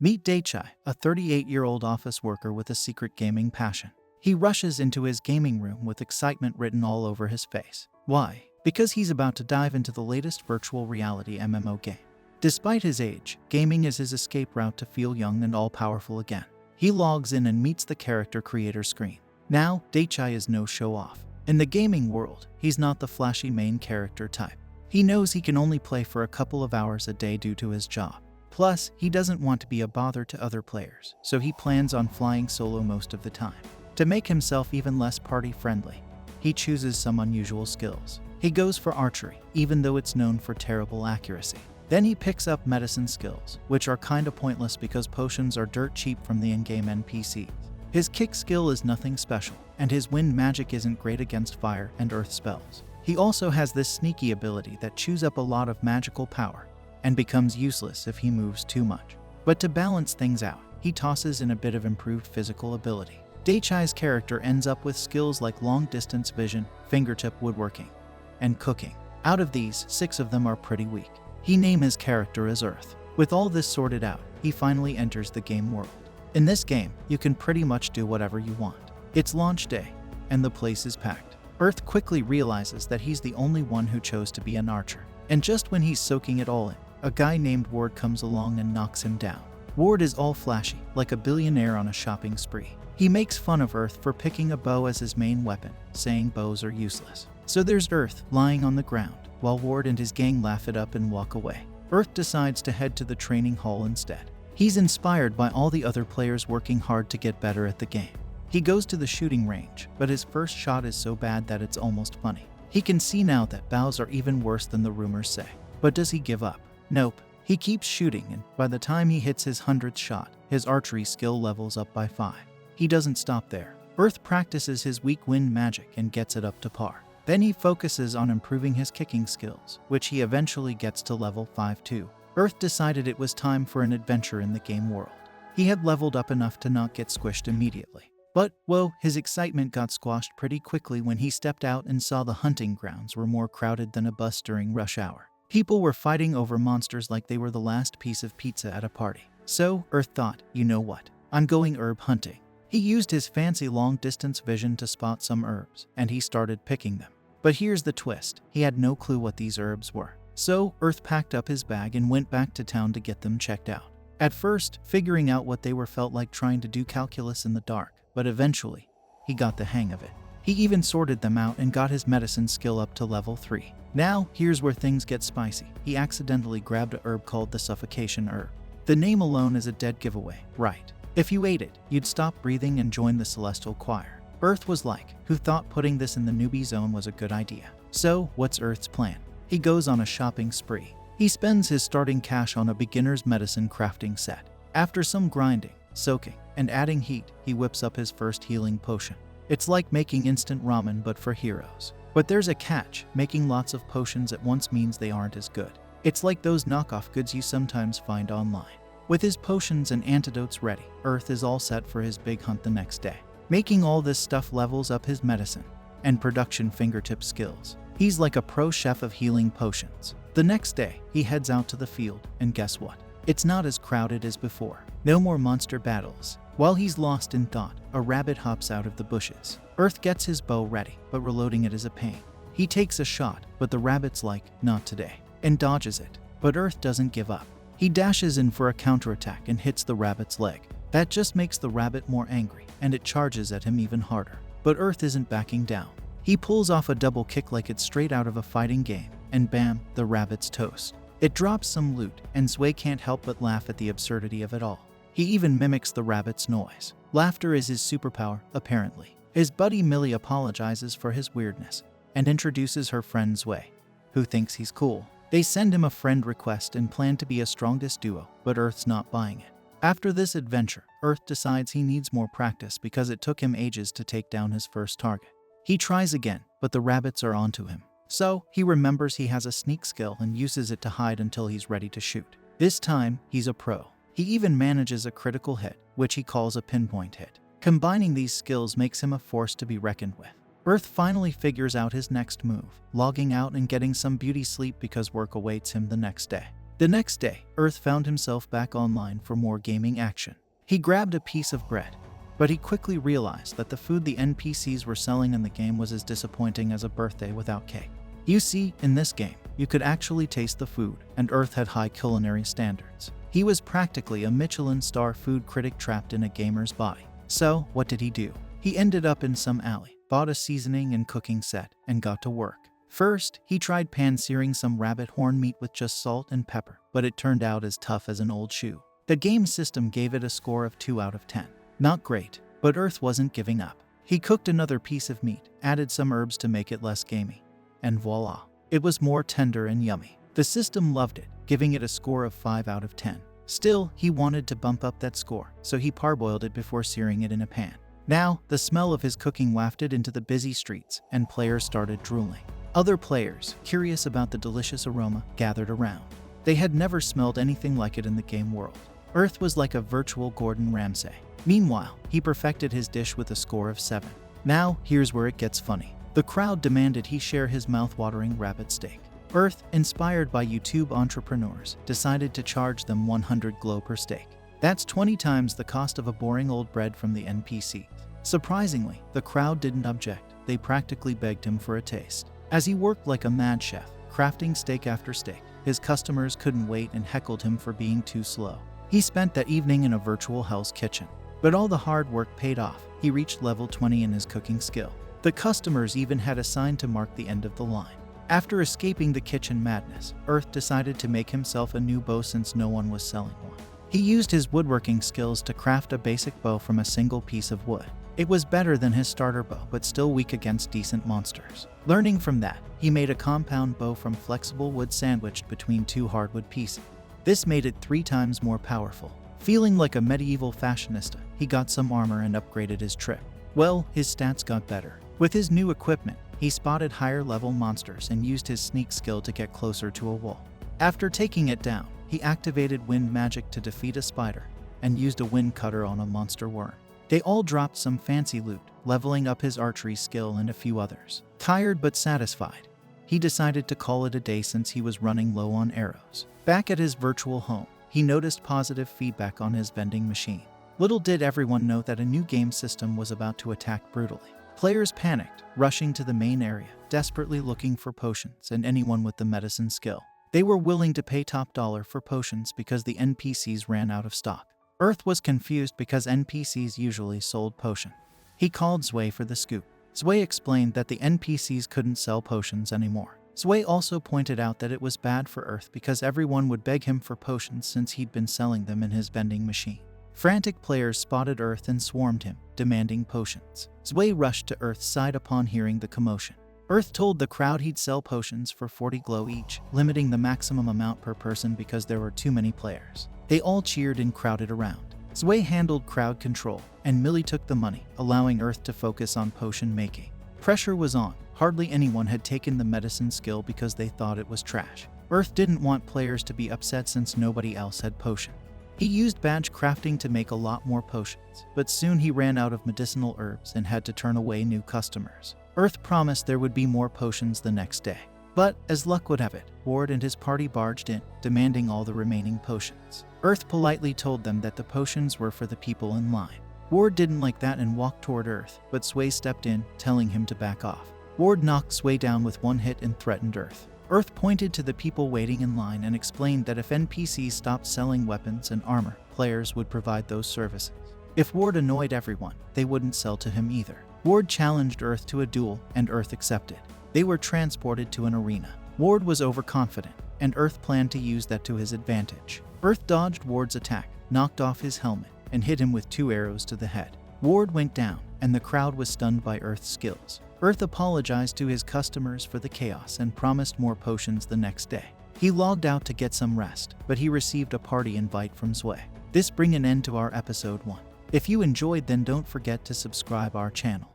Meet Taichi, a 38-year-old office worker with a secret gaming passion. He rushes into his gaming room with excitement written all over his face. Why? Because he's about to dive into the latest virtual reality MMO game. Despite his age, gaming is his escape route to feel young and all-powerful again. He logs in and meets the character creator screen. Now, Taichi is no show-off. In the gaming world, he's not the flashy main character type. He knows he can only play for a couple of hours a day due to his job. Plus, he doesn't want to be a bother to other players, so he plans on flying solo most of the time. To make himself even less party-friendly, he chooses some unusual skills. He goes for archery, even though it's known for terrible accuracy. Then he picks up medicine skills, which are kinda pointless because potions are dirt cheap from the in-game NPCs. His kick skill is nothing special, and his wind magic isn't great against fire and earth spells. He also has this sneaky ability that chews up a lot of magical power, and becomes useless if he moves too much. But to balance things out, he tosses in a bit of improved physical ability. Taichi's character ends up with skills like long-distance vision, fingertip woodworking, and cooking. Out of these, 6 of them are pretty weak. He names his character as Earth. With all this sorted out, he finally enters the game world. In this game, you can pretty much do whatever you want. It's launch day, and the place is packed. Earth quickly realizes that he's the only one who chose to be an archer. And just when he's soaking it all in, a guy named Ward comes along and knocks him down. Ward is all flashy, like a billionaire on a shopping spree. He makes fun of Earth for picking a bow as his main weapon, saying bows are useless. So there's Earth lying on the ground, while Ward and his gang laugh it up and walk away. Earth decides to head to the training hall instead. He's inspired by all the other players working hard to get better at the game. He goes to the shooting range, but his first shot is so bad that it's almost funny. He can see now that bows are even worse than the rumors say. But does he give up? Nope. He keeps shooting, and by the time he hits his 100th shot, his archery skill levels up by 5. He doesn't stop there. Earth practices his weak wind magic and gets it up to par. Then he focuses on improving his kicking skills, which he eventually gets to level 5 too. Earth decided it was time for an adventure in the game world. He had leveled up enough to not get squished immediately. But, whoa, his excitement got squashed pretty quickly when he stepped out and saw the hunting grounds were more crowded than a bus during rush hour. People were fighting over monsters like they were the last piece of pizza at a party. So, Earth thought, you know what? I'm going herb hunting. He used his fancy long-distance vision to spot some herbs, and he started picking them. But here's the twist. He had no clue what these herbs were. So, Earth packed up his bag and went back to town to get them checked out. At first, figuring out what they were felt like trying to do calculus in the dark, but eventually, he got the hang of it. He even sorted them out and got his medicine skill up to level 3. Now, here's where things get spicy. He accidentally grabbed a herb called the suffocation herb. The name alone is a dead giveaway, right? If you ate it, you'd stop breathing and join the celestial choir. Earth was like, who thought putting this in the newbie zone was a good idea? So, what's Earth's plan? He goes on a shopping spree. He spends his starting cash on a beginner's medicine crafting set. After some grinding, soaking, and adding heat, he whips up his first healing potion. It's like making instant ramen but for heroes. But there's a catch. Making lots of potions at once means they aren't as good. It's like those knockoff goods you sometimes find online. With his potions and antidotes ready, Earth is all set for his big hunt the next day. Making all this stuff levels up his medicine and production fingertip skills. He's like a pro chef of healing potions. The next day, he heads out to the field, and guess what? It's not as crowded as before. No more monster battles. While he's lost in thought, a rabbit hops out of the bushes. Earth gets his bow ready, but reloading it is a pain. He takes a shot, but the rabbit's like, not today, and dodges it. But Earth doesn't give up. He dashes in for a counterattack and hits the rabbit's leg. That just makes the rabbit more angry, and it charges at him even harder. But Earth isn't backing down. He pulls off a double kick like it's straight out of a fighting game, and bam, the rabbit's toast. It drops some loot, and Sway can't help but laugh at the absurdity of it all. He even mimics the rabbit's noise. Laughter is his superpower, apparently. His buddy Millie apologizes for his weirdness, and introduces her friend Sway, who thinks he's cool. They send him a friend request and plan to be a strongest duo, but Earth's not buying it. After this adventure, Earth decides he needs more practice because it took him ages to take down his first target. He tries again, but the rabbits are onto him. So, he remembers he has a sneak skill and uses it to hide until he's ready to shoot. This time, he's a pro. He even manages a critical hit, which he calls a pinpoint hit. Combining these skills makes him a force to be reckoned with. Earth finally figures out his next move, logging out and getting some beauty sleep because work awaits him the next day. The next day, Earth found himself back online for more gaming action. He grabbed a piece of bread, but he quickly realized that the food the NPCs were selling in the game was as disappointing as a birthday without cake. You see, in this game, you could actually taste the food, and Earth had high culinary standards. He was practically a Michelin star food critic trapped in a gamer's body. So, what did he do? He ended up in some alley, bought a seasoning and cooking set, and got to work. First, he tried pan-searing some rabbit horn meat with just salt and pepper, but it turned out as tough as an old shoe. The game system gave it a score of 2 out of 10. Not great, but Earth wasn't giving up. He cooked another piece of meat, added some herbs to make it less gamey, and voila, it was more tender and yummy. The system loved it, giving it a score of 5 out of 10. Still, he wanted to bump up that score, so he parboiled it before searing it in a pan. Now, the smell of his cooking wafted into the busy streets, and players started drooling. Other players, curious about the delicious aroma, gathered around. They had never smelled anything like it in the game world. Earth was like a virtual Gordon Ramsay. Meanwhile, he perfected his dish with a score of 7. Now, here's where it gets funny. The crowd demanded he share his mouth-watering rabbit steak. Earth, inspired by YouTube entrepreneurs, decided to charge them 100 glow per steak. That's 20 times the cost of a boring old bread from the NPCs. Surprisingly, the crowd didn't object. They practically begged him for a taste. As he worked like a mad chef, crafting steak after steak, his customers couldn't wait and heckled him for being too slow. He spent that evening in a virtual hell's kitchen. But all the hard work paid off. He reached level 20 in his cooking skill. The customers even had a sign to mark the end of the line. After escaping the kitchen madness, Earth decided to make himself a new bow since no one was selling one. He used his woodworking skills to craft a basic bow from a single piece of wood. It was better than his starter bow, but still weak against decent monsters. Learning from that, he made a compound bow from flexible wood sandwiched between 2 hardwood pieces. This made it 3 times more powerful. Feeling like a medieval fashionista, he got some armor and upgraded his trip. Well, his stats got better. With his new equipment, he spotted higher-level monsters and used his sneak skill to get closer to a wall. After taking it down, he activated wind magic to defeat a spider and used a wind cutter on a monster worm. They all dropped some fancy loot, leveling up his archery skill and a few others. Tired but satisfied, he decided to call it a day since he was running low on arrows. Back at his virtual home, he noticed positive feedback on his vending machine. Little did everyone know that a new game system was about to attack brutally. Players panicked, rushing to the main area, desperately looking for potions and anyone with the medicine skill. They were willing to pay top dollar for potions because the NPCs ran out of stock. Earth was confused because NPCs usually sold potions. He called Zwei for the scoop. Zwei explained that the NPCs couldn't sell potions anymore. Zwei also pointed out that it was bad for Earth because everyone would beg him for potions since he'd been selling them in his vending machine. Frantic players spotted Earth and swarmed him, demanding potions. Zwei rushed to Earth's side upon hearing the commotion. Earth told the crowd he'd sell potions for 40 glow each, limiting the maximum amount per person because there were too many players. They all cheered and crowded around. Zwei handled crowd control, and Millie took the money, allowing Earth to focus on potion making. Pressure was on. Hardly anyone had taken the medicine skill because they thought it was trash. Earth didn't want players to be upset since nobody else had potion. He used badge crafting to make a lot more potions, but soon he ran out of medicinal herbs and had to turn away new customers. Earth promised there would be more potions the next day. But, as luck would have it, Ward and his party barged in, demanding all the remaining potions. Earth politely told them that the potions were for the people in line. Ward didn't like that and walked toward Earth, but Zwei stepped in, telling him to back off. Ward knocked Zwei down with one hit and threatened Earth. Earth pointed to the people waiting in line and explained that if NPCs stopped selling weapons and armor, players would provide those services. If Ward annoyed everyone, they wouldn't sell to him either. Ward challenged Earth to a duel, and Earth accepted. They were transported to an arena. Ward was overconfident, and Earth planned to use that to his advantage. Earth dodged Ward's attack, knocked off his helmet, and hit him with 2 arrows to the head. Ward went down, and the crowd was stunned by Earth's skills. Earth apologized to his customers for the chaos and promised more potions the next day. He logged out to get some rest, but he received a party invite from Zwei. This brings an end to our episode 1. If you enjoyed, then don't forget to subscribe our channel.